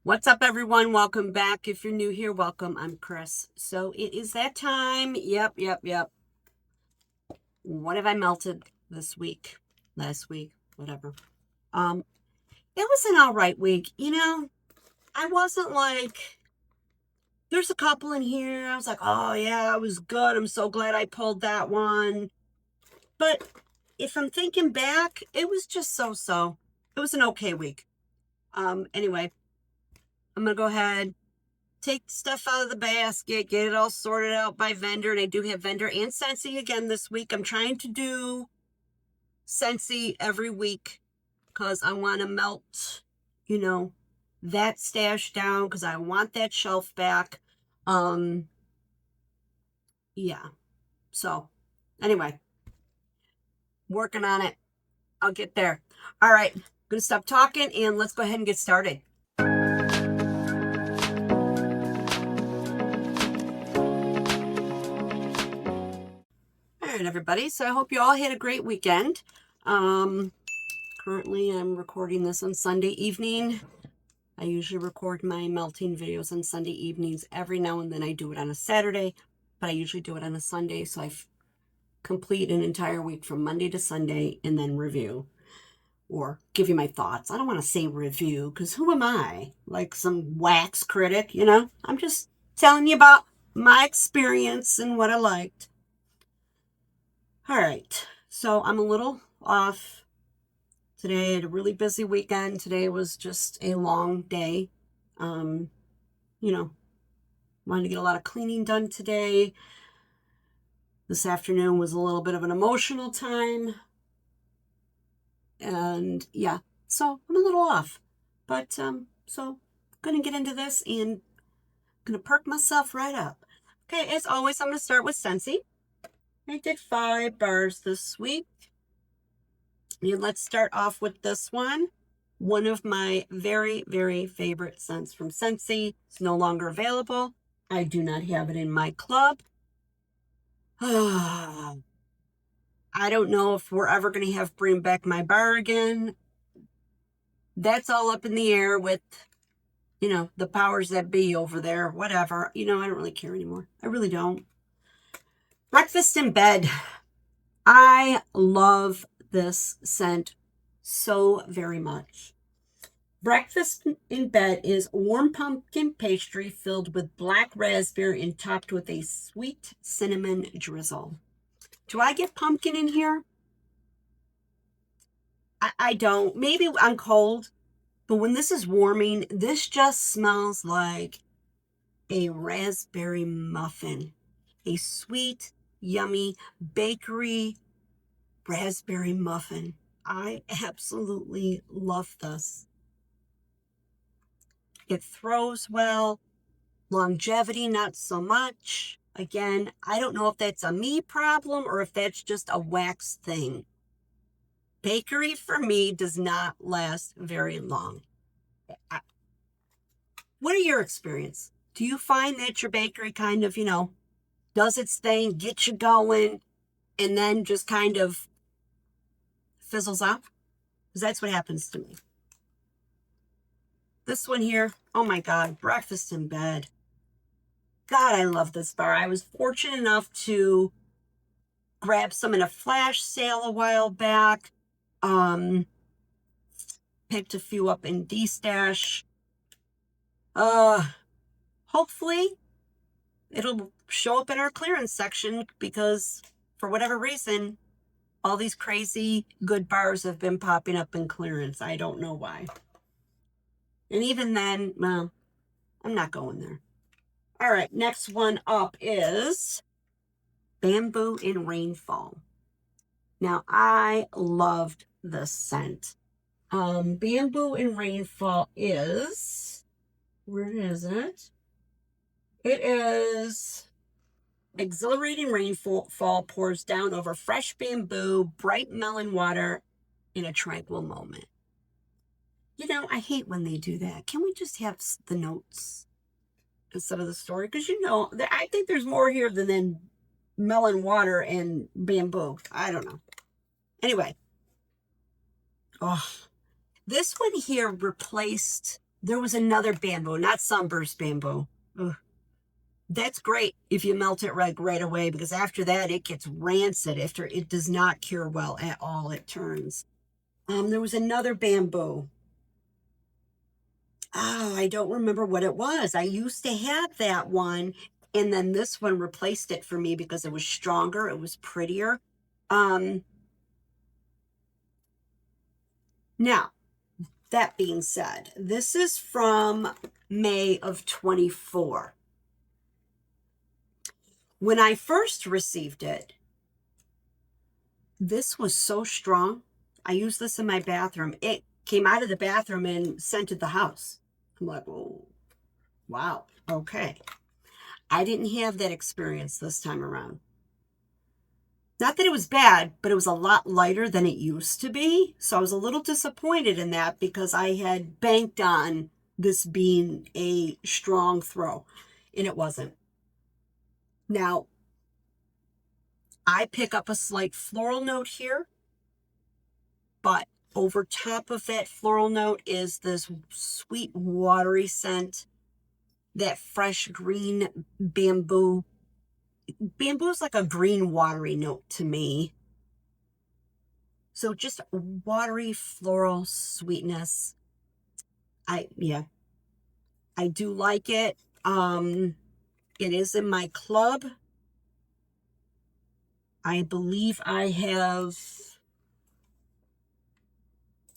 What's up, everyone? Welcome back. If you're new here, welcome. I'm Chris. So it is that time. Yep. What have I melted this week? Last week? Whatever. It was an all right week. I wasn't like, there's a couple in here. I was like, oh yeah, it was good. I'm so glad I pulled that one. But if I'm thinking back, it was just so-so. It was an okay week. Anyway, I'm going to go ahead, take stuff out of the basket, get it all sorted out by vendor. And I do have vendor and Scentsy again this week. I'm trying to do Scentsy every week because I want to melt, that stash down because I want that shelf back. Yeah. So anyway, working on it. I'll get there. All right. I'm going to stop talking and let's go ahead and get started. All right, everybody. So I hope you all had a great weekend. Currently, I'm recording this on Sunday evening. I usually record my melting videos on Sunday evenings. Every now and then I do it on a Saturday, but I usually do it on a Sunday. So I complete an entire week from Monday to Sunday and then review or give you my thoughts. I don't want to say review because who am I? Like some wax critic, I'm just telling you about my experience and what I liked. All right, so I'm a little off today. I had a really busy weekend. Today was just a long day. Wanted to get a lot of cleaning done today. This afternoon was a little bit of an emotional time. And yeah, so I'm a little off. But so gonna get into this and gonna perk myself right up. Okay, as always, I'm gonna start with Scentsy. I did 5 bars this week. And let's start off with this one. One of my very, very favorite scents from Scentsy. It's no longer available. I do not have it in my club. I don't know if we're ever going to have Bring Back My Bar again. That's all up in the air with, the powers that be over there. Whatever. I don't really care anymore. I really don't. Breakfast in Bed. I love this scent so very much. Breakfast in Bed is warm pumpkin pastry filled with black raspberry and topped with a sweet cinnamon drizzle. Do I get pumpkin in here? I don't. Maybe I'm cold, but when this is warming, this just smells like a raspberry muffin. A sweet, yummy bakery raspberry muffin. I absolutely love this. It throws well. Longevity, not so much. Again, I don't know if that's a me problem or if that's just a wax thing. Bakery, for me, does not last very long. What are your experience? Do you find that your bakery kind of, does its thing, gets you going, and then just kind of fizzles out? Because that's what happens to me. This one here, oh my God, Breakfast in Bed. God, I love this bar. I was fortunate enough to grab some in a flash sale a while back. Picked a few up in D-Stash. Hopefully it'll show up in our clearance section because for whatever reason, all these crazy good bars have been popping up in clearance. I don't know why. And even then, well, I'm not going there. All right, next one up is Bamboo in Rainfall. Now, I loved this scent. Bamboo in Rainfall is, where is it? It is exhilarating rainfall pours down over fresh bamboo, bright melon water in a tranquil moment. I hate when they do that. Can we just have the notes instead of the story? Because I think there's more here than melon water and bamboo. I don't know. Anyway. Oh, this one here replaced There was another bamboo, not sunburst bamboo. Ugh. That's great if you melt it right away, because after that it gets rancid. After it does not cure well at all, it turns. There was another bamboo. Oh, I don't remember what it was. I used to have that one, and then this one replaced it for me because it was stronger, it was prettier. Now, that being said, this is from May of 24. When I first received it, this was so strong. I used this in my bathroom. It came out of the bathroom and scented the house. I'm like, oh, wow, okay. I didn't have that experience this time around. Not that it was bad, but it was a lot lighter than it used to be. So I was a little disappointed in that because I had banked on this being a strong throw, and it wasn't. Now, I pick up a slight floral note here, but over top of that floral note is this sweet, watery scent, that fresh green bamboo. Bamboo is like a green, watery note to me. So just watery floral sweetness. I do like it. It is in my club. I believe I have,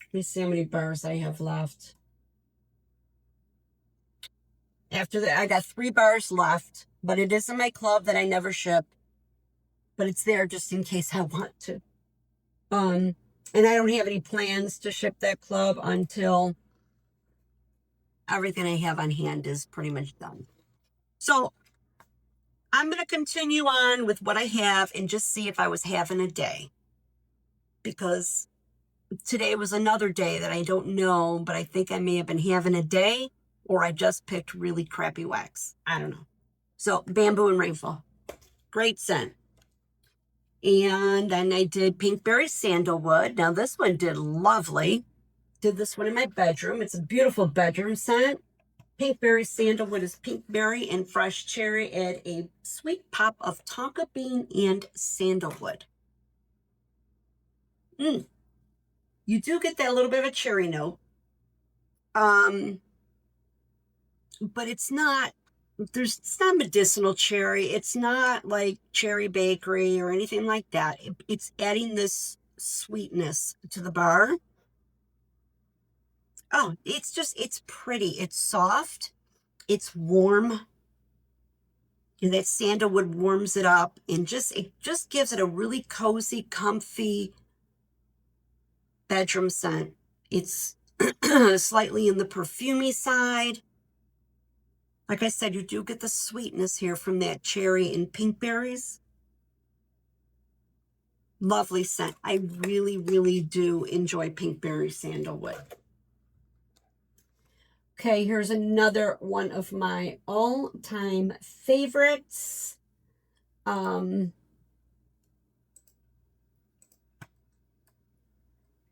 let me see how many bars I have left. After that, I got 3 bars left, but it is in my club that I never ship. But it's there just in case I want to. And I don't have any plans to ship that club until everything I have on hand is pretty much done. So I'm going to continue on with what I have and just see if I was having a day. Because today was another day that I don't know, but I think I may have been having a day, or I just picked really crappy wax. I don't know. So Bamboo and Rainfall. Great scent. And then I did Pinkberry Sandalwood. Now this one did lovely. Did this one in my bedroom. It's a beautiful bedroom scent. Pinkberry Sandalwood is pinkberry and fresh cherry. Add a sweet pop of tonka bean and sandalwood. You do get that little bit of a cherry note. But it's not medicinal cherry. It's not like cherry bakery or anything like that. It's adding this sweetness to the bar. Oh, it's pretty. It's soft. It's warm. And that sandalwood warms it up, and it just gives it a really cozy, comfy bedroom scent. It's slightly in the perfumey side. Like I said, you do get the sweetness here from that cherry and pink berries. Lovely scent. I really, really do enjoy Pinkberry Sandalwood. Okay, here's another one of my all-time favorites.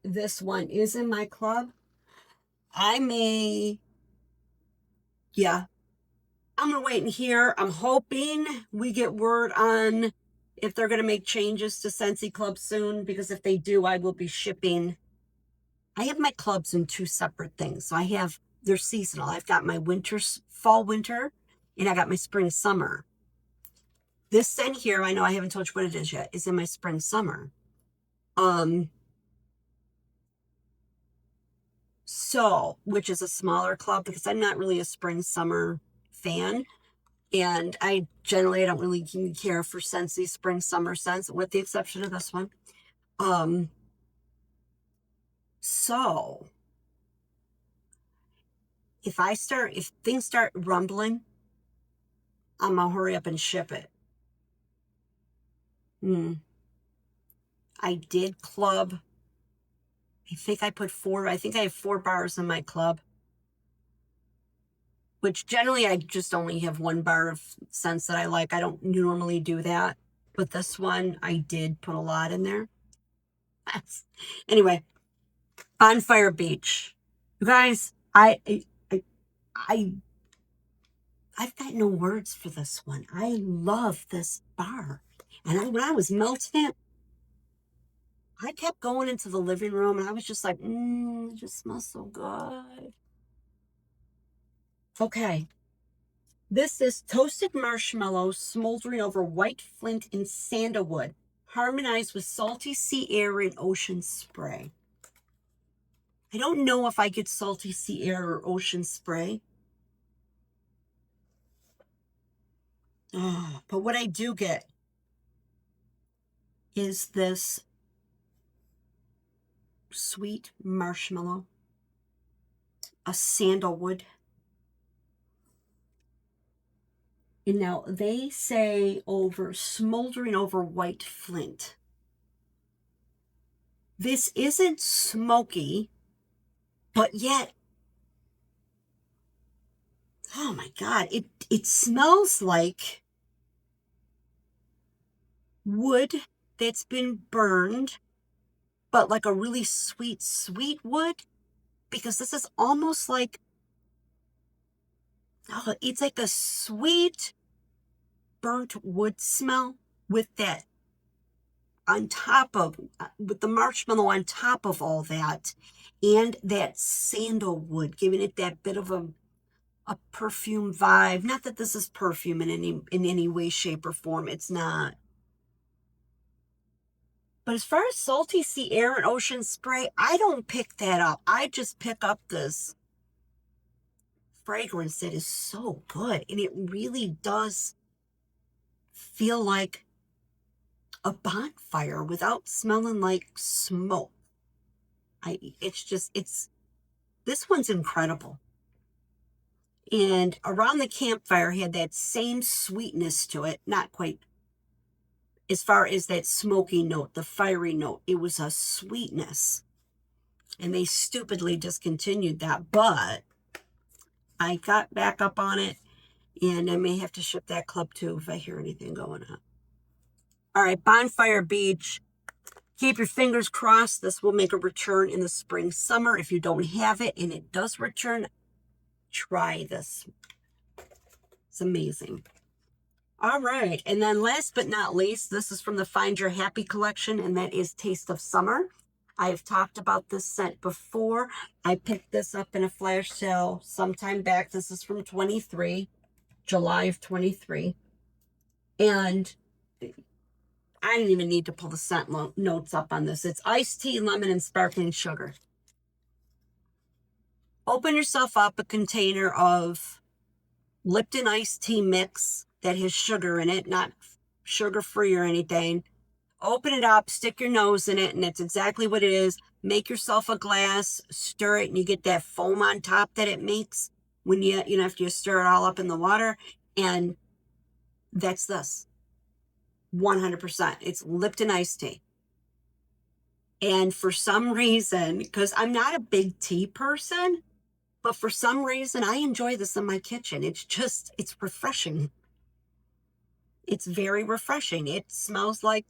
This one is in my club. I'm going to wait and hear. I'm hoping we get word on if they're going to make changes to Scentsy Club soon, because if they do, I will be shipping. I have my clubs in 2 separate things. So they're seasonal. I've got my fall, winter, and I got my spring, summer. This scent here, I know I haven't told you what it is yet, is in my spring, summer. So, which is a smaller club because I'm not really a spring, summer fan. And I don't really care for Scentsy spring, summer scents, with the exception of this one. So if things start rumbling, I'm gonna hurry up and ship it. I did club. I think I have 4 bars in my club, which generally I just only have 1 bar of scents that I like. I don't normally do that, but this one I did put a lot in there. Anyway, Bonfire Beach. You guys, I've got no words for this one. I love this bar. And when I was melting it, I kept going into the living room and I was just like, it just smells so good. Okay. This is toasted marshmallow smoldering over white flint and sandalwood, harmonized with salty sea air and ocean spray. I don't know if I get salty sea air or ocean spray. Oh, but what I do get is this sweet marshmallow, a sandalwood. And now they say smoldering over white flint. This isn't smoky, but yet, oh my God, it smells like wood that's been burned, but like a really sweet, sweet wood, because this is almost like, oh, it's like a sweet burnt wood smell with that on top of, with the marshmallow on top of all that, and that sandalwood, giving it that bit of a perfume vibe. Not that this is perfume in any way, shape, or form. It's not. But as far as salty sea air and ocean spray, I don't pick that up. I just pick up this fragrance that is so good. And it really does feel like a bonfire without smelling like smoke. This one's incredible. And around the campfire had that same sweetness to it, not quite as far as that smoky note, the fiery note. It was a sweetness. And they stupidly discontinued that, but I got back up on it, and I may have to ship that club too if I hear anything going on. All right, Bonfire Beach. Keep your fingers crossed. This will make a return in the spring, summer. If you don't have it and it does return, try this. It's amazing. All right, and then last but not least, this is from the Find Your Happy collection, and that is Taste of Summer. I've talked about this scent before. I picked this up in a flash sale sometime back. This is from July of 23. And I didn't even need to pull the scent notes up on this. It's iced tea, lemon, and sparkling sugar. Open yourself up a container of Lipton iced tea mix that has sugar in it, not sugar-free or anything. Open it up, stick your nose in it, and that's exactly what it is. Make yourself a glass, stir it, and you get that foam on top that it makes when after you stir it all up in the water. And that's this. 100%. It's Lipton iced tea. And for some reason, because I'm not a big tea person, but for some reason, I enjoy this in my kitchen. It's refreshing. It's very refreshing. It smells like,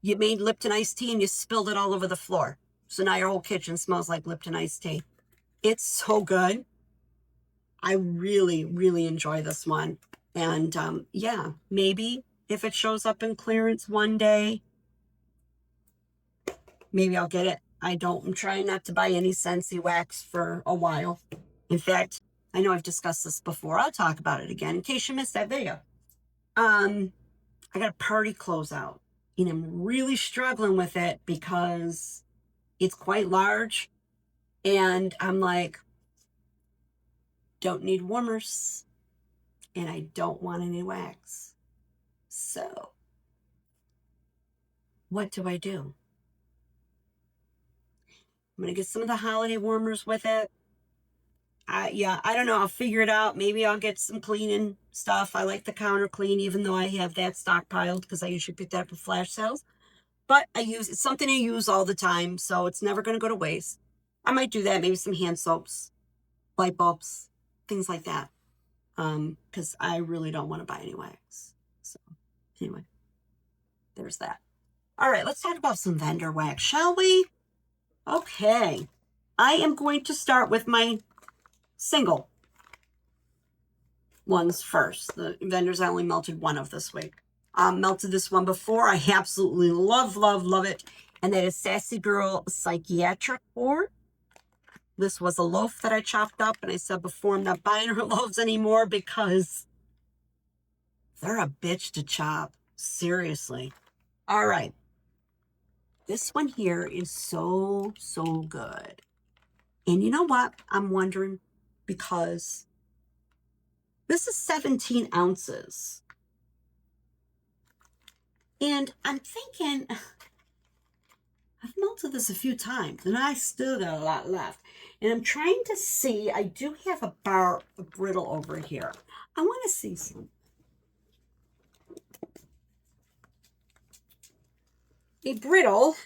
you made Lipton iced tea and you spilled it all over the floor. So now your whole kitchen smells like Lipton iced tea. It's so good. I really, really enjoy this one. And yeah, maybe if it shows up in clearance one day, maybe I'll get it. I'm trying not to buy any Scentsy wax for a while. In fact, I know I've discussed this before. I'll talk about it again in case you missed that video. I got a party closeout, and I'm really struggling with it because it's quite large. And I'm like, don't need warmers, and I don't want any wax. So what do I do? I'm going to get some of the holiday warmers with it. I don't know. I'll figure it out. Maybe I'll get some cleaning stuff. I like the counter clean, even though I have that stockpiled because I usually pick that up for flash sales. But it's something I use all the time, so it's never going to go to waste. I might do that. Maybe some hand soaps, light bulbs, things like that. Because I really don't want to buy any wax. So anyway, there's that. All right, let's talk about some vendor wax, shall we? Okay, I am going to start with my single ones first. The vendors I only melted one of this week. Melted this one before. I absolutely love, love, love it. And that is Sassy Girl Psychiatric Board. This was a loaf that I chopped up, and I said before, I'm not buying her loaves anymore because they're a bitch to chop. Seriously. All right. This one here is so, so good. And you know what? I'm wondering, because this is 17 ounces. And I'm thinking, I've melted this a few times, and I still got a lot left. And I'm trying to see, I do have a bar of brittle over here. I want to see some. A brittle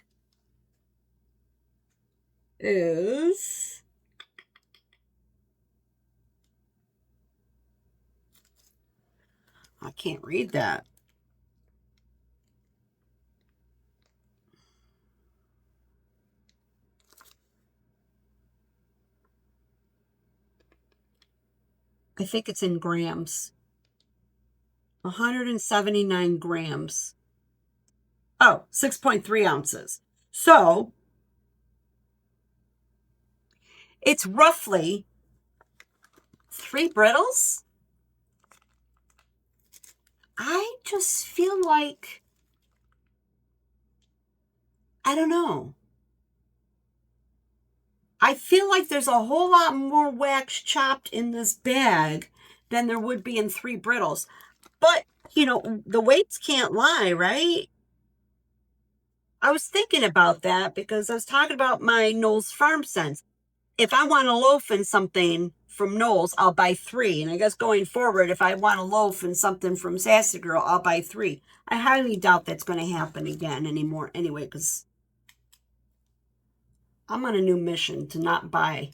is I can't read that. I think it's in grams. 179 grams. Oh, 6.3 ounces. So it's roughly 3 brittles. I just feel like, I don't know. I feel like there's a whole lot more wax chopped in this bag than there would be in 3 brittles. But, you know, the weights can't lie, right? I was thinking about that because I was talking about my Noles Farm Scents. If I want a loaf and something from Noles, I'll buy 3. And I guess going forward, if I want a loaf and something from Sassy Girl, I'll buy 3. I highly doubt that's going to happen again anymore anyway, because I'm on a new mission to not buy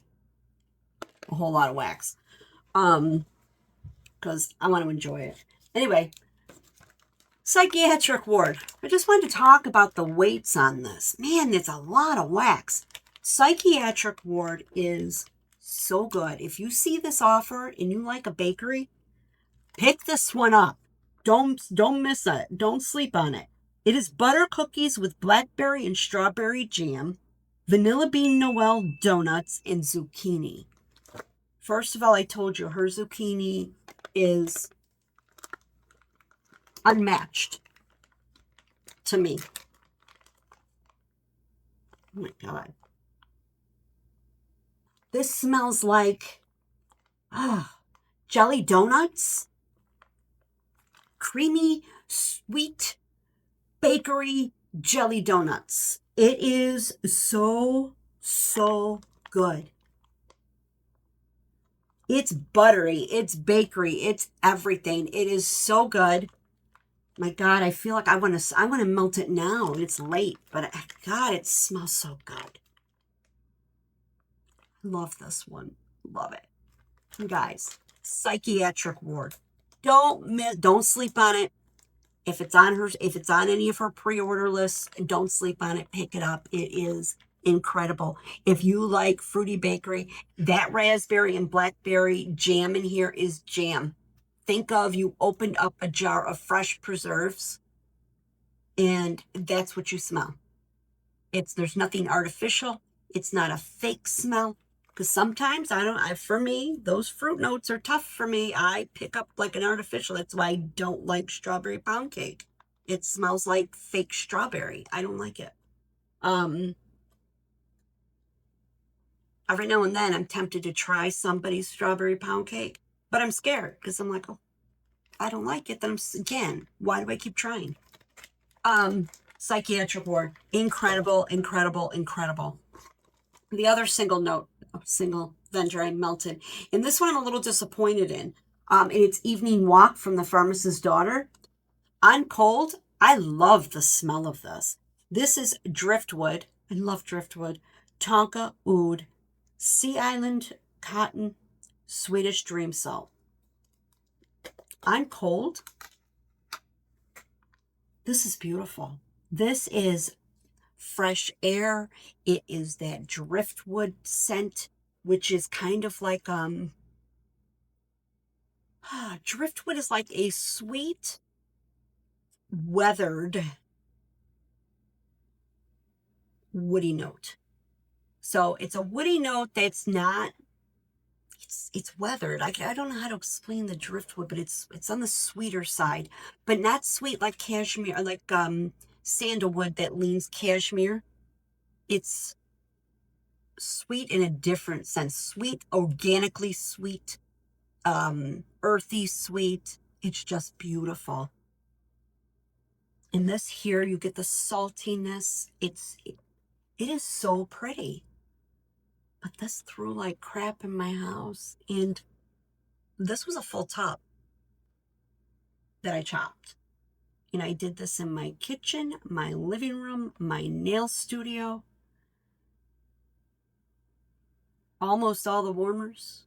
a whole lot of wax. Because I want to enjoy it. Anyway, psychiatric ward. I just wanted to talk about the weights on this. Man, it's a lot of wax. Psychiatric ward is so good. If you see this offer and you like a bakery, pick this one up. Don't miss it. Don't sleep on it. It is butter cookies with blackberry and strawberry jam, vanilla bean Noel donuts, and zucchini. First of all, I told you her zucchini is unmatched to me. Oh my God. This smells like jelly donuts, creamy, sweet bakery jelly donuts. It is so, so good. It's buttery, it's bakery, it's everything. It is so good. My God, I feel like I want to melt it now. It's late, but God, it smells so good. Love this one. Love it. You guys, psychiatric ward. Don't sleep on it. If it's on any of her pre-order lists, don't sleep on it. Pick it up. It is incredible. If you like fruity bakery, that raspberry and blackberry jam in here is jam. Think of you opened up a jar of fresh preserves, and that's what you smell. There's nothing artificial. It's not a fake smell. Because sometimes for me, those fruit notes are tough for me. I pick up like an artificial. That's why I don't like strawberry pound cake. It smells like fake strawberry. I don't like it. Every now and then I'm tempted to try somebody's strawberry pound cake, but I'm scared because I'm like, oh, I don't like it. Then again, why do I keep trying? Psychiatric ward. Incredible, incredible, incredible. The other single vendor I melted. And this one I'm a little disappointed in. And it's Evening Walk from the Pharmacist's Daughter. On cold, I love the smell of this. This is driftwood. I love driftwood. Tonka oud, Sea Island cotton, Swedish dream salt. On cold, this is beautiful. This is fresh air. It is that driftwood scent, which is kind of like Driftwood is like a sweet, weathered, woody note. So it's a woody note that's not, it's weathered. I don't know how to explain the driftwood, but it's on the sweeter side, but not sweet like cashmere, like sandalwood that leans cashmere. It's sweet in a different sense. Sweet, organically sweet, earthy sweet. It's just beautiful. And this here, you get the saltiness. It is so pretty. But this threw like crap in my house. And this was a full tub that I chopped. And I did this in my kitchen, my living room, my nail studio. Almost all the warmers.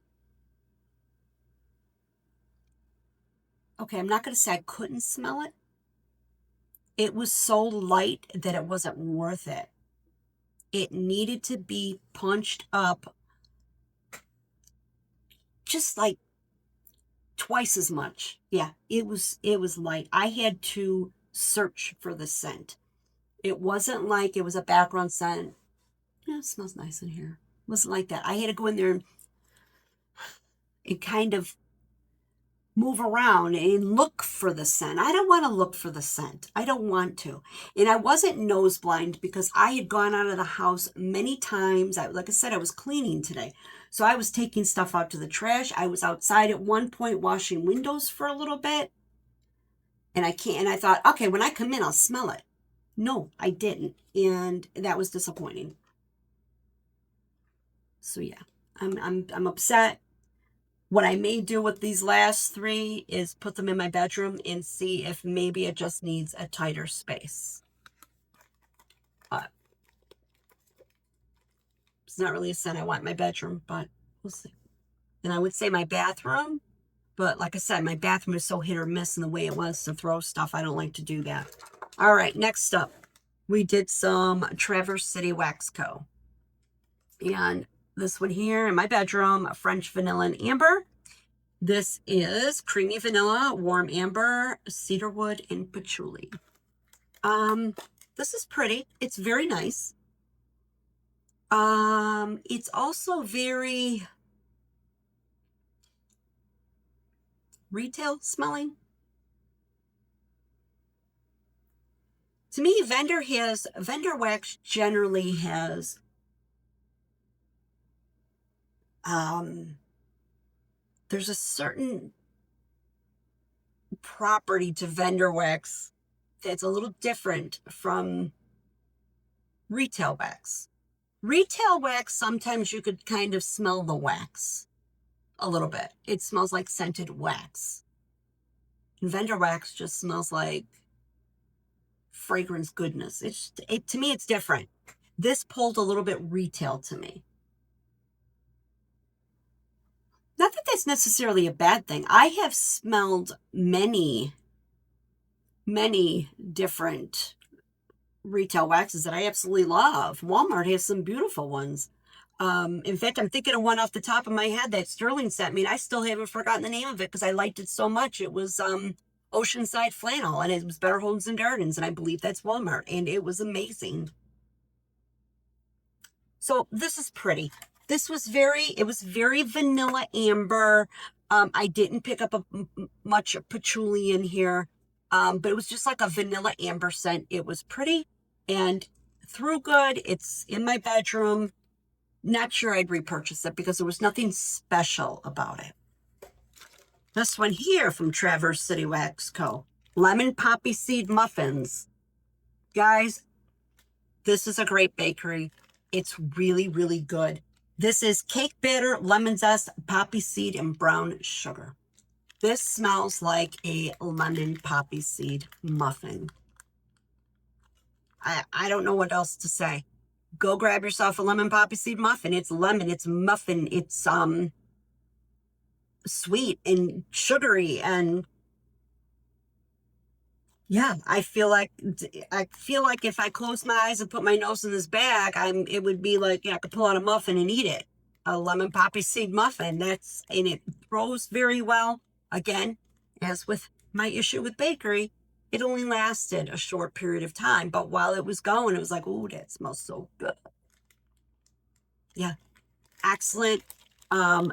Okay, I'm not going to say I couldn't smell it. It was so light that it wasn't worth it. It needed to be punched up just like twice as much. Yeah, it was light. I had to search for the scent. It wasn't like it was a background scent. Yeah, it smells nice in here. It wasn't like that. I had to go in there and kind of move around and look for the scent. I don't want to look for the scent. I don't want to. And I wasn't nose blind because I had gone out of the house many times. Like I said, I was cleaning today. So I was taking stuff out to the trash. I was outside at one point washing windows for a little bit. And I thought, okay, when I come in, I'll smell it. No, I didn't. And that was disappointing. So yeah, I'm upset. What I may do with these last three is put them in my bedroom and see if maybe it just needs a tighter space. But it's not really a scent I want in my bedroom, but we'll see. And I would say my bathroom, but like I said, my bathroom is so hit or miss in the way it wants to throw stuff. I don't like to do that. All right, next up, we did some Traverse City Wax Co. And this one here in my bedroom, French Vanilla and Amber. This is Creamy Vanilla, Warm Amber, Cedarwood, and Patchouli. This is pretty. It's very nice. It's also very retail smelling. To me, Vendor Wax generally has there's a certain property to Vendor Wax that's a little different from retail wax. Retail wax, sometimes you could kind of smell the wax a little bit. It smells like scented wax. And Vendor Wax just smells like fragrance goodness. To me, it's different. This pulled a little bit retail to me. Not that that's necessarily a bad thing. I have smelled many different retail waxes that I absolutely love. Walmart has some beautiful ones. In fact, I'm thinking of one off the top of my head that Sterling sent me, and I still haven't forgotten the name of it because I liked it so much. It was Oceanside Flannel, and it was Better Homes and Gardens, and I believe that's Walmart, and it was amazing. So this is pretty. It was very vanilla amber. I didn't pick up much patchouli in here, but it was just like a vanilla amber scent. It was pretty and threw good. It's in my bedroom. Not sure I'd repurchase it because there was nothing special about it. This one here from Traverse City Wax Co. Lemon Poppy Seed Muffins. Guys, this is a great bakery. It's really, really good. This is cake batter, lemon zest, poppy seed, and brown sugar. This smells like a lemon poppy seed muffin. I don't know what else to say. Go grab yourself a lemon poppy seed muffin. It's lemon, it's muffin, it's sweet and sugary, and yeah, I feel like if I close my eyes and put my nose in this bag, it would be like, I could pull out a muffin and eat it. A lemon poppy seed muffin. And it throws very well. Again, as with my issue with bakery, it only lasted a short period of time. But while it was going, it was like, ooh, that smells so good. Yeah, excellent.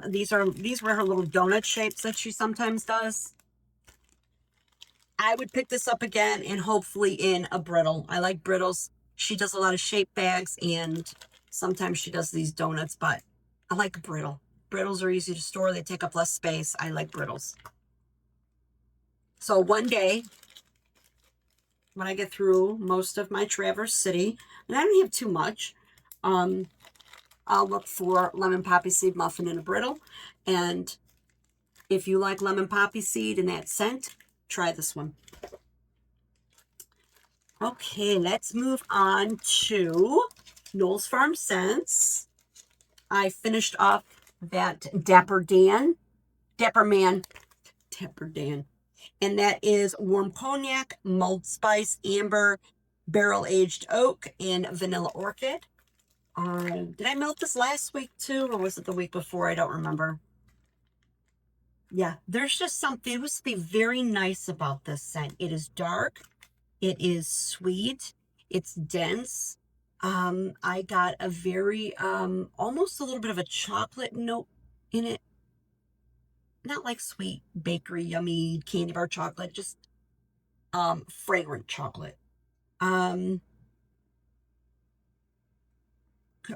These were her little donut shapes that she sometimes does. I would pick this up again and hopefully in a brittle. I like brittles. She does a lot of shape bags and sometimes she does these donuts, but I like a brittle. Brittles are easy to store. They take up less space. I like brittles. So one day, when I get through most of my Traverse City, and I don't have too much, I'll look for lemon poppy seed muffin in a brittle. And if you like lemon poppy seed and that scent, try this one. Okay, let's move on to Noles Farm Scents. I finished off that Dapper Dan, and that is warm cognac, mulled spice, amber, barrel-aged oak, and vanilla orchid. Did I melt this last week too, or was it the week before? I don't remember. Yeah, there's just something, it was to be very nice about this scent. It is dark, it is sweet, it's dense. I got a very, almost a little bit of a chocolate note in it. Not like sweet bakery, yummy candy bar chocolate, just, fragrant chocolate. Could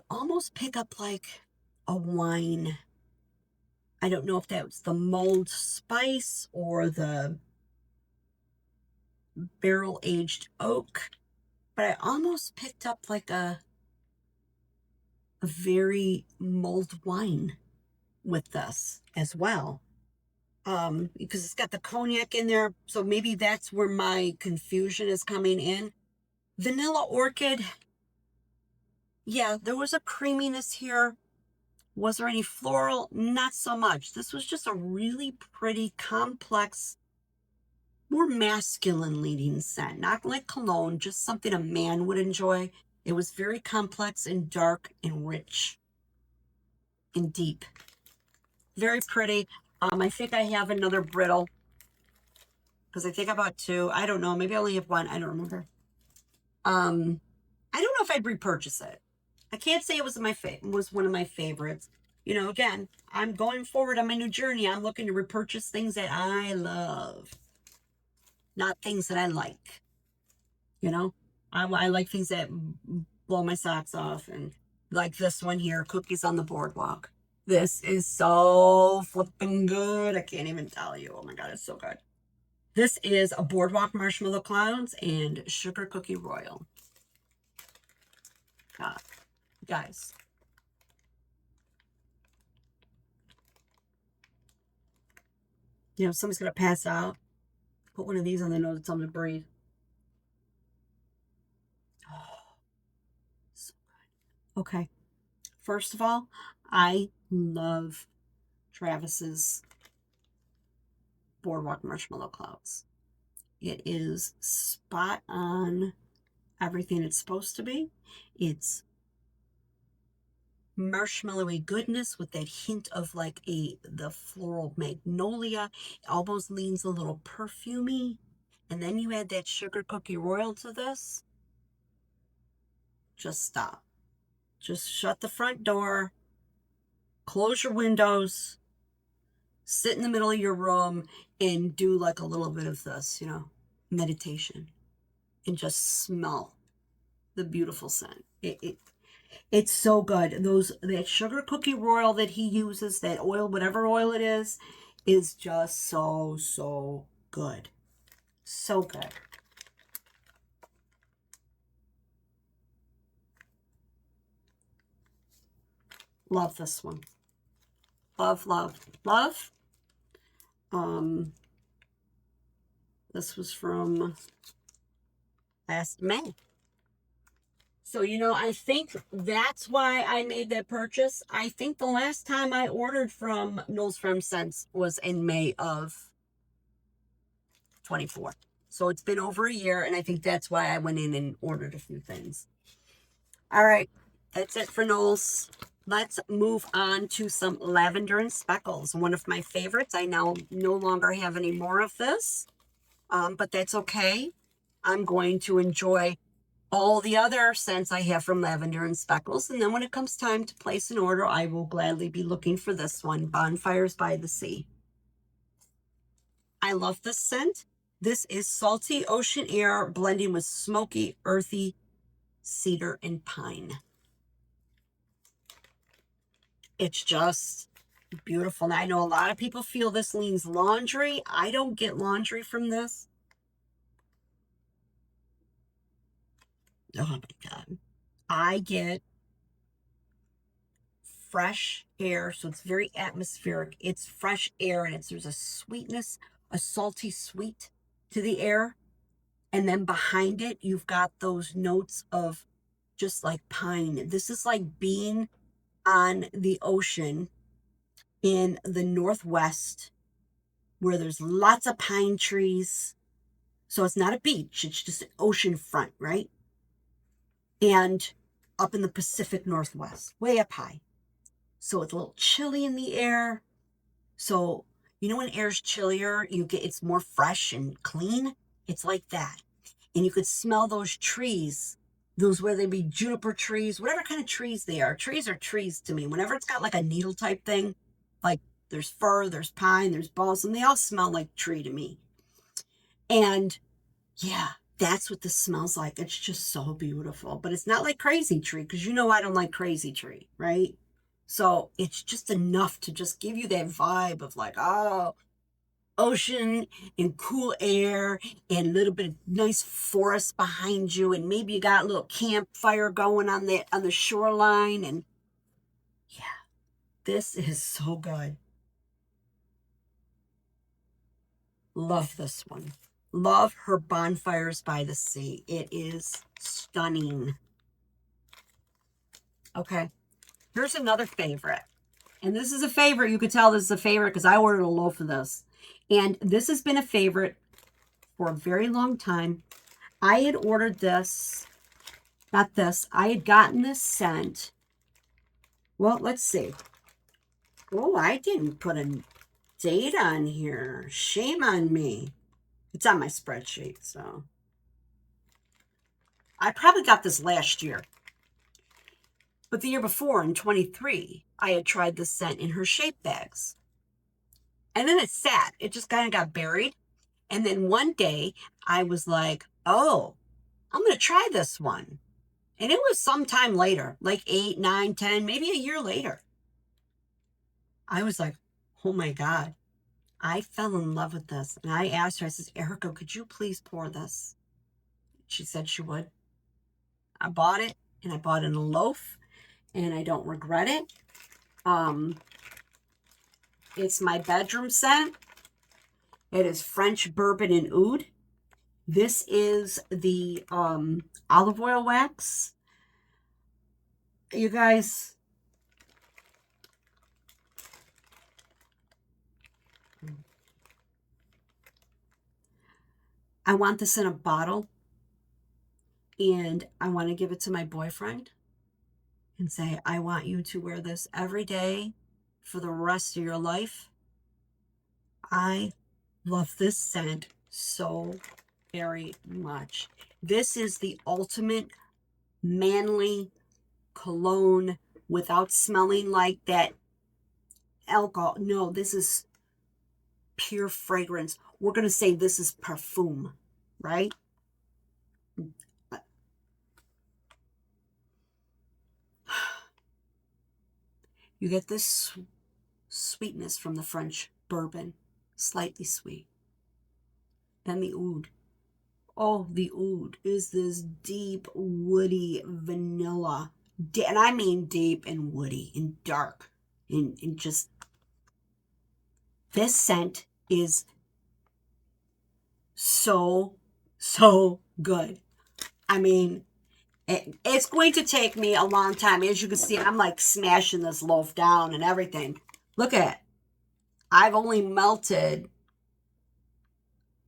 almost pick up like a wine. I don't know if that was the mulled spice or the barrel-aged oak, but I almost picked up like a very mulled wine with this as well. Because it's got the cognac in there, so maybe that's where my confusion is coming in. Vanilla orchid, yeah, there was a creaminess here. Was there any floral? Not so much. This was just a really pretty, complex, more masculine leading scent. Not like cologne, just something a man would enjoy. It was very complex and dark and rich and deep. Very pretty. I think I have another brittle because I think I bought two. I don't know. Maybe I only have one. I don't remember. I don't know if I'd repurchase it. I can't say it was was one of my favorites. You know, again, I'm going forward on my new journey. I'm looking to repurchase things that I love, not things that I like. You know, I like things that blow my socks off, and like this one here, Cookies on the Boardwalk. This is so flipping good. I can't even tell you. Oh my God, it's so good. This is a Boardwalk Marshmallow Clouds and Sugar Cookie Royal. Guys. You know, somebody's going to pass out. Put one of these on their nose and tell them to breathe. Oh, so good. Okay. First of all, I love Travis's Boardwalk Marshmallow Clouds. It is spot on everything it's supposed to be. It's marshmallowy goodness with that hint of like the floral magnolia. It almost leans a little perfumey. And then you add that Sugar Cookie Royal to this. Just stop. Just shut the front door. Close your windows. Sit in the middle of your room and do like a little bit of this, you know, meditation. And just smell the beautiful scent. It's so good. That Sugar Cookie Royal that he uses, that oil, whatever oil it is just so, so good. So good. Love this one. Love, love, love. This was from last May. So, you know, I think that's why I made that purchase. I think the last time I ordered from Noles Farm Scents was in May of 24. So it's been over a year, and I think that's why I went in and ordered a few things. All right, that's it for Noles. Let's move on to some Lavender and Speckles. One of my favorites. I now no longer have any more of this, but that's okay. I'm going to enjoy all the other scents I have from Lavender and Speckles. And then when it comes time to place an order, I will gladly be looking for this one, Bonfires by the Sea. I love this scent. This is salty ocean air blending with smoky, earthy cedar and pine. It's just beautiful. Now, I know a lot of people feel this leans laundry. I don't get laundry from this. Oh my God. I get fresh air, so it's very atmospheric. It's fresh air, and there's a sweetness, a salty sweet to the air. And then behind it, you've got those notes of just like pine. This is like being on the ocean in the Northwest where there's lots of pine trees. So it's not a beach, it's just an ocean front, right? And up in the Pacific Northwest, way up high. So it's a little chilly in the air. So, you know, when air's chillier, it's more fresh and clean. It's like that. And you could smell those trees, those, whether they be juniper trees, whatever kind of trees they are. Trees are trees to me. Whenever it's got like a needle type thing, like there's fir, there's pine, there's balsam, they all smell like tree to me. And yeah, that's what this smells like. It's just so beautiful. But it's not like crazy tree, because you know I don't like crazy tree, right? So it's just enough to just give you that vibe of like, oh, ocean and cool air and a little bit of nice forest behind you, and maybe you got a little campfire going on the shoreline. And yeah, this is so good. Love this one. Love her Bonfires by the Sea. It is stunning. Okay, here's another favorite. And this is a favorite. You could tell this is a favorite because I ordered a loaf of this. And this has been a favorite for a very long time. I had ordered this, not this, I had gotten this scent. Well, let's see. Oh, I didn't put a date on here. Shame on me. It's on my spreadsheet, so. I probably got this last year. But the year before, in 23, I had tried this scent in her shape bags. And then it sat. It just kind of got buried. And then one day, I was like, oh, I'm going to try this one. And it was sometime later, like 8, 9, 10, maybe a year later. I was like, oh my God. I fell in love with this. And I asked her, I said, Erica, could you please pour this? She said she would. I bought it, and I bought it in a loaf, and I don't regret it. It's my bedroom scent. It is French bourbon and oud. This is the olive oil wax. You guys, I want this in a bottle, and I want to give it to my boyfriend and say, I want you to wear this every day for the rest of your life. I love this scent so very much. This is the ultimate manly cologne without smelling like that alcohol. No, this is pure fragrance. We're going to say this is perfume, right? You get this sweetness from the French bourbon, slightly sweet. Then the oud. Oh, the oud is this deep, woody vanilla. And I mean deep and woody and dark. And just, this scent is so, so good. I mean, it's going to take me a long time. As you can see, I'm like smashing this loaf down and everything. Look at it. I've only melted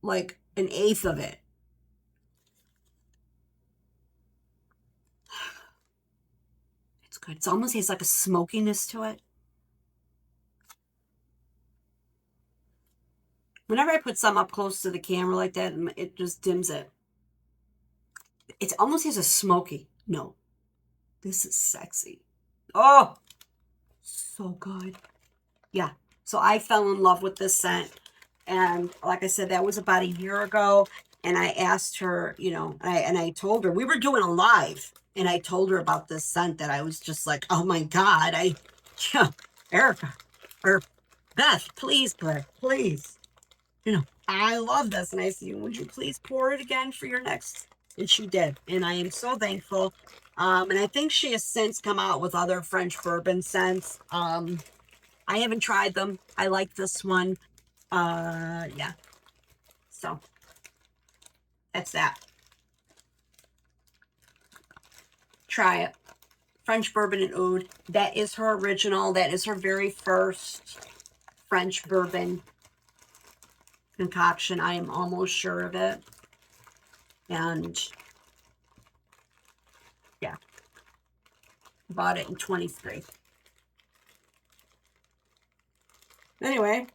like 1/8 of it. It's good. It almost has like a smokiness to it. Whenever I put some up close to the camera like that, it just dims it. It almost has a smoky. No, this is sexy. Oh, so good. Yeah. So I fell in love with this scent. And like I said, that was about a year ago. And I asked her, you know, and I told her, we were doing a live. And I told her about this scent that I was just like, oh my God, yeah, Erica, or Beth, please, Claire, please. You know, I love this. And I said, would you please pour it again for your next? And she did. And I am so thankful. And I think she has since come out with other French bourbon scents. I haven't tried them. I like this one. Yeah. So that's that. Try it. French bourbon and oud. That is her original. That is her very first French bourbon concoction. I am almost sure of it. And yeah, bought it in 23. Anyway,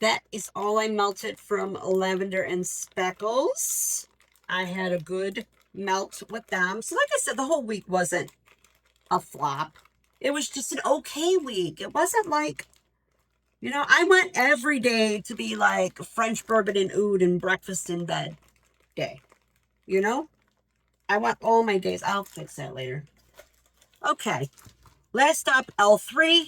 that is all I melted from Lavender and Speckles. I had a good melt with them. So like I said, the whole week wasn't a flop. It was just an okay week. It wasn't like, you know, I went every day to be like French bourbon and oud and breakfast in bed day. You know? I went all my days. I'll fix that later. Okay. Last up, L3.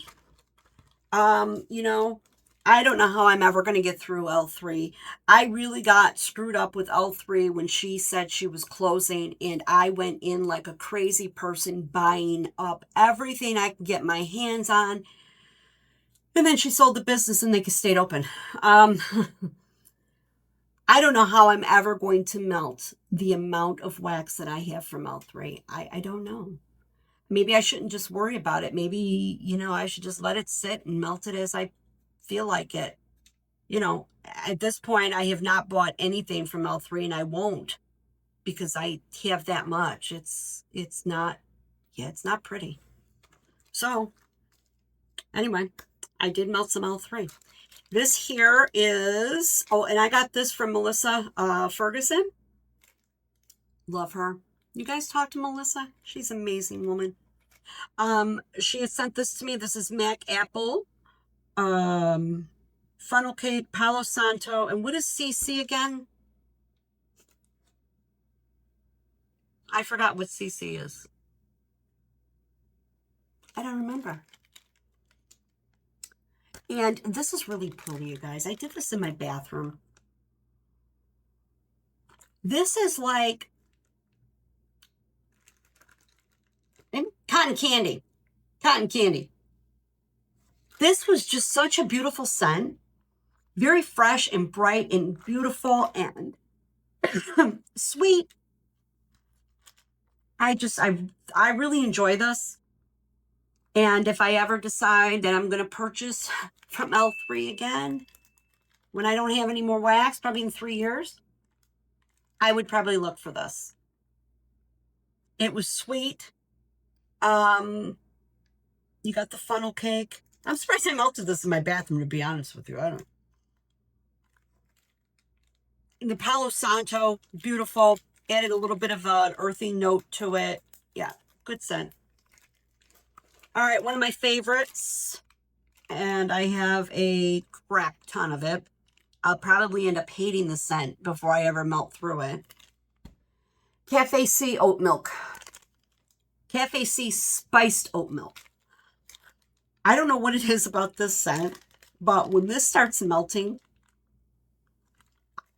You know, I don't know how I'm ever going to get through L3. I really got screwed up with L3 when she said she was closing, and I went in like a crazy person buying up everything I could get my hands on. And then she sold the business and they stayed open. I don't know how I'm ever going to melt the amount of wax that I have from L3. I don't know. Maybe I shouldn't just worry about it. Maybe, you know, I should just let it sit and melt it as I feel like it. You know, at this point, I have not bought anything from L3 and I won't because I have that much. It's not, yeah, it's not pretty. So anyway, I did melt some L3. This here is, oh, and I got this from Melissa Ferguson. Love her. You guys talk to Melissa? She's an amazing woman. She had sent this to me. This is Mac Apple, funnel cake, Palo Santo, and what is CC again? I forgot what CC is. I don't remember. And this is really pretty, you guys. I did this in my bathroom. This is like cotton candy. Cotton candy. This was just such a beautiful scent. Very fresh and bright and beautiful and sweet. I really enjoy this. And if I ever decide that I'm going to purchase from L3 again, when I don't have any more wax, probably in 3 years, I would probably look for this. It was sweet. You got the funnel cake. I'm surprised I melted this in my bathroom, to be honest with you. I don't. The Palo Santo, beautiful. Added a little bit of an earthy note to it. Yeah, good scent. All right, one of my favorites, and I have a crap ton of it. I'll probably end up hating the scent before I ever melt through it. Cafe C oat milk. Cafe C spiced oat milk. I don't know what it is about this scent, but when this starts melting,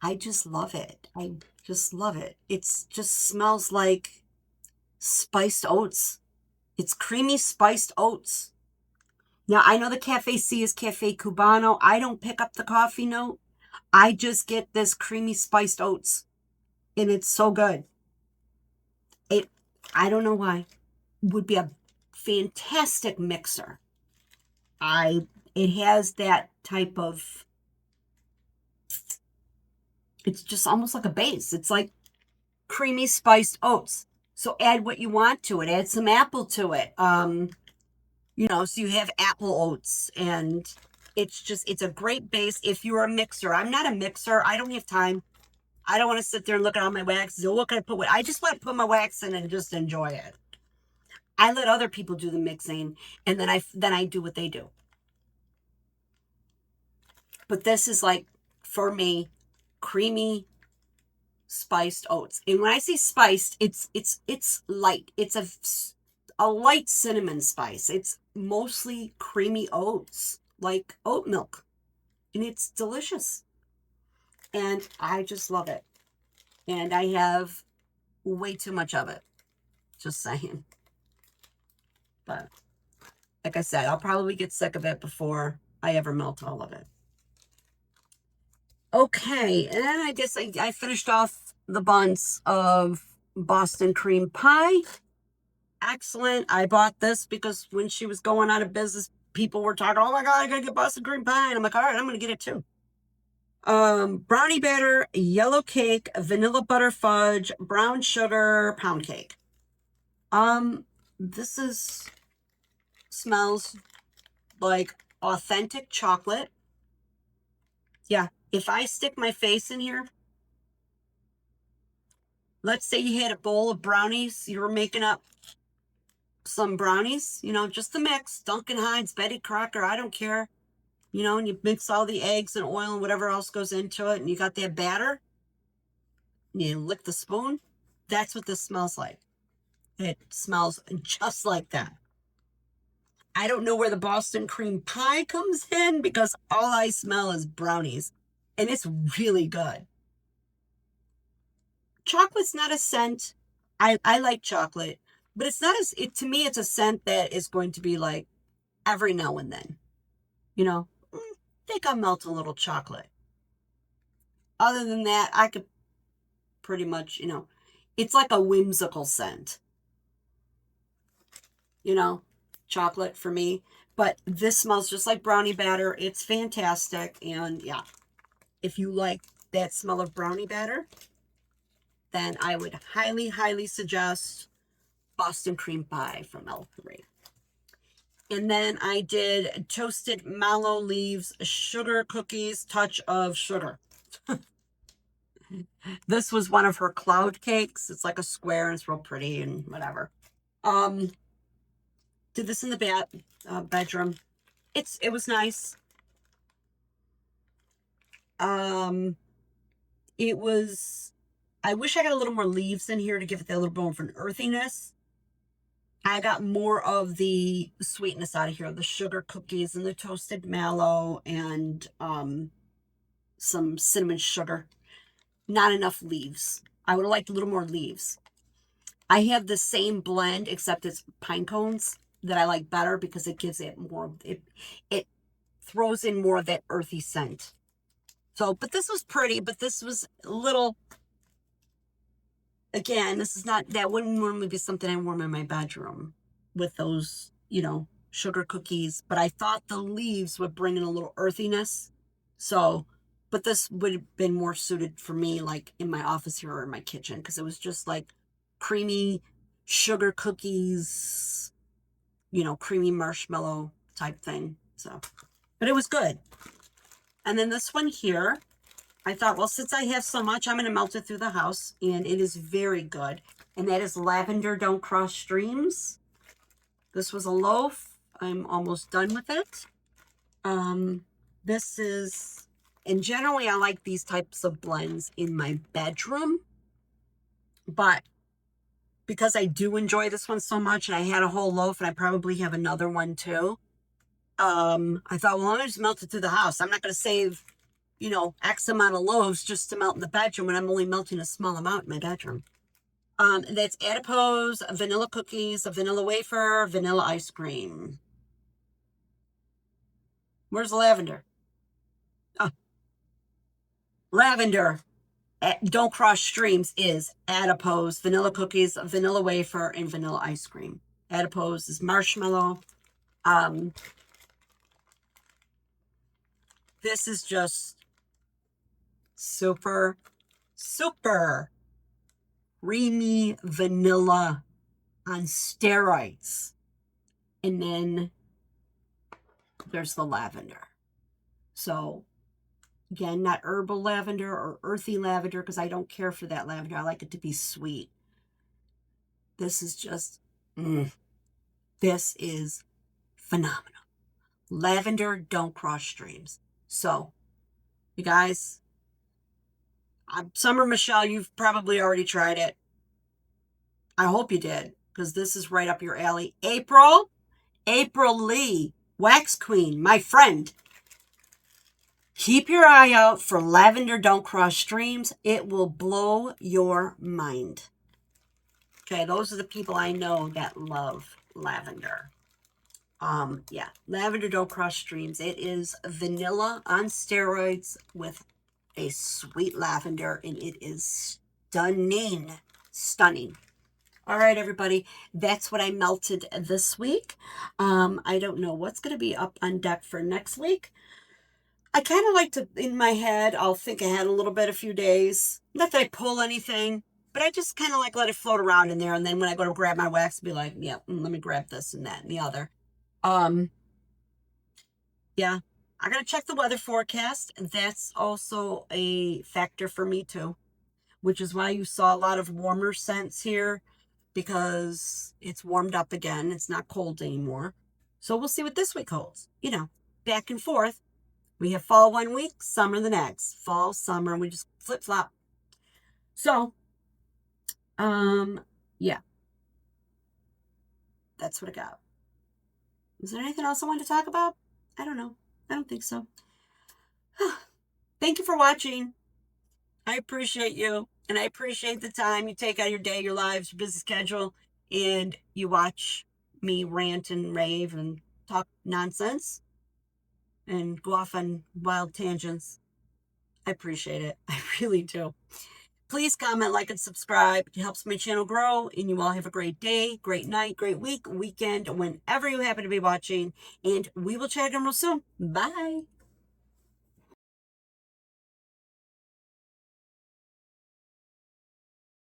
I just love it. I just love it. It just smells like spiced oats. It's creamy spiced oats. Now, I know the Cafe C is Cafe Cubano. I don't pick up the coffee note. I just get this creamy spiced oats. And it's so good. I don't know why. Would be a fantastic mixer. It has that type of, it's just almost like a base. It's like creamy spiced oats. So add what you want to it. Add some apple to it. You know, so you have apple oats, and it's a great base if you're a mixer. I'm not a mixer. I don't have time. I don't want to sit there and look at all my waxes. Oh, what can I put? I just want to put my wax in and just enjoy it. I let other people do the mixing, and then I do what they do. But this is like, for me, creamy spiced oats. And when I say spiced, it's light. It's a light cinnamon spice. It's mostly creamy oats, like oat milk. And it's delicious. And I just love it. And I have way too much of it. Just saying. But like I said, I'll probably get sick of it before I ever melt all of it. Okay, and then I guess I finished off the buns of Boston cream pie. Excellent. I bought this because when she was going out of business, people were talking, oh my God, I gotta get Boston cream pie. And I'm like, all right, I'm gonna get it too. Brownie batter, yellow cake, vanilla butter fudge, brown sugar, pound cake. This smells like authentic chocolate. Yeah, if I stick my face in here, let's say you had a bowl of brownies, you were making up some brownies, you know, just the mix, Duncan Hines, Betty Crocker, I don't care, you know, and you mix all the eggs and oil and whatever else goes into it, and you got that batter, and you lick the spoon. That's what this smells like. It smells just like that. I don't know where the Boston cream pie comes in because all I smell is brownies, and it's really good. Chocolate's not a scent. I like chocolate, but it's not as it to me. It's a scent that is going to be like every now and then. You know, think I'll melt a little chocolate. Other than that, I could pretty much, you know, it's like a whimsical scent. You know, chocolate for me. But this smells just like brownie batter. It's fantastic. And yeah, if you like that smell of brownie batter, then I would highly, highly suggest Boston cream pie from L3. And then I did toasted mallow leaves, sugar cookies, touch of sugar. This was one of her cloud cakes. It's like a square and it's real pretty and whatever. Did this in the bedroom. It was nice. It was, I wish I got a little more leaves in here to give it that little bit more of an earthiness. I got more of the sweetness out of here, the sugar cookies and the toasted mallow and some cinnamon sugar. Not enough leaves. I would have liked a little more leaves. I have the same blend, except it's pine cones that I like better because it gives it more, it throws in more of that earthy scent. So, but this was pretty, but this was a little, again, this is not, that wouldn't normally be something I warm in my bedroom with those, you know, sugar cookies. But I thought the leaves would bring in a little earthiness. So, but this would have been more suited for me, like in my office here or in my kitchen, because it was just like creamy sugar cookies, you know, creamy marshmallow type thing. So, but it was good. And then this one here, I thought, well, since I have so much, I'm going to melt it through the house. And it is very good. And that is Lavender Don't Cross Streams. This was a loaf. I'm almost done with it. This is, and generally I like these types of blends in my bedroom. But because I do enjoy this one so much, and I had a whole loaf, and I probably have another one too. I thought, well, I'm going to just melt it through the house. I'm not going to save, you know, X amount of loaves just to melt in the bedroom when I'm only melting a small amount in my bedroom. And that's adipose, vanilla cookies, a vanilla wafer, vanilla ice cream. Where's the lavender? Oh, lavender. Don't Cross Streams is adipose, vanilla cookies, vanilla wafer, and vanilla ice cream. Adipose is marshmallow. This is just super, super creamy vanilla on steroids. And then there's the lavender. So again, not herbal lavender or earthy lavender, because I don't care for that lavender. I like it to be sweet. This is just, this is phenomenal. Lavender don't cross streams. So, you guys, Summer Michelle, you've probably already tried it. I hope you did, because this is right up your alley. April Lee, Wax Queen, my friend. Keep your eye out for Lavender Don't Cross Streams. It will blow your mind. Okay, those are the people I know that love lavender. Yeah, Lavender Don't Cross Streams. It is vanilla on steroids with a sweet lavender, and it is stunning. Stunning. All right, everybody, that's what I melted this week. I don't know what's going to be up on deck for next week. I kind of like to, in my head, I'll think ahead a little bit, a few days. Not that I pull anything, but I just kind of like let it float around in there. And then when I go to grab my wax, I'll be like, yeah, let me grab this and that and the other. Yeah, I got to check the weather forecast. And that's also a factor for me too, which is why you saw a lot of warmer scents here, because it's warmed up again. It's not cold anymore. So we'll see what this week holds. You know, back and forth. We have fall one week, summer the next. Fall, summer, we just flip-flop. So, yeah. That's what I got. Is there anything else I wanted to talk about? I don't know. I don't think so. Thank you for watching. I appreciate you. And I appreciate the time you take out of your day, your lives, your busy schedule, and you watch me rant and rave and talk nonsense and go off on wild tangents. I appreciate it. I really do. Please comment, like, and subscribe. It helps my channel grow, and you all have a great day, great night, great week, weekend, whenever you happen to be watching, and we will chat again real soon. Bye.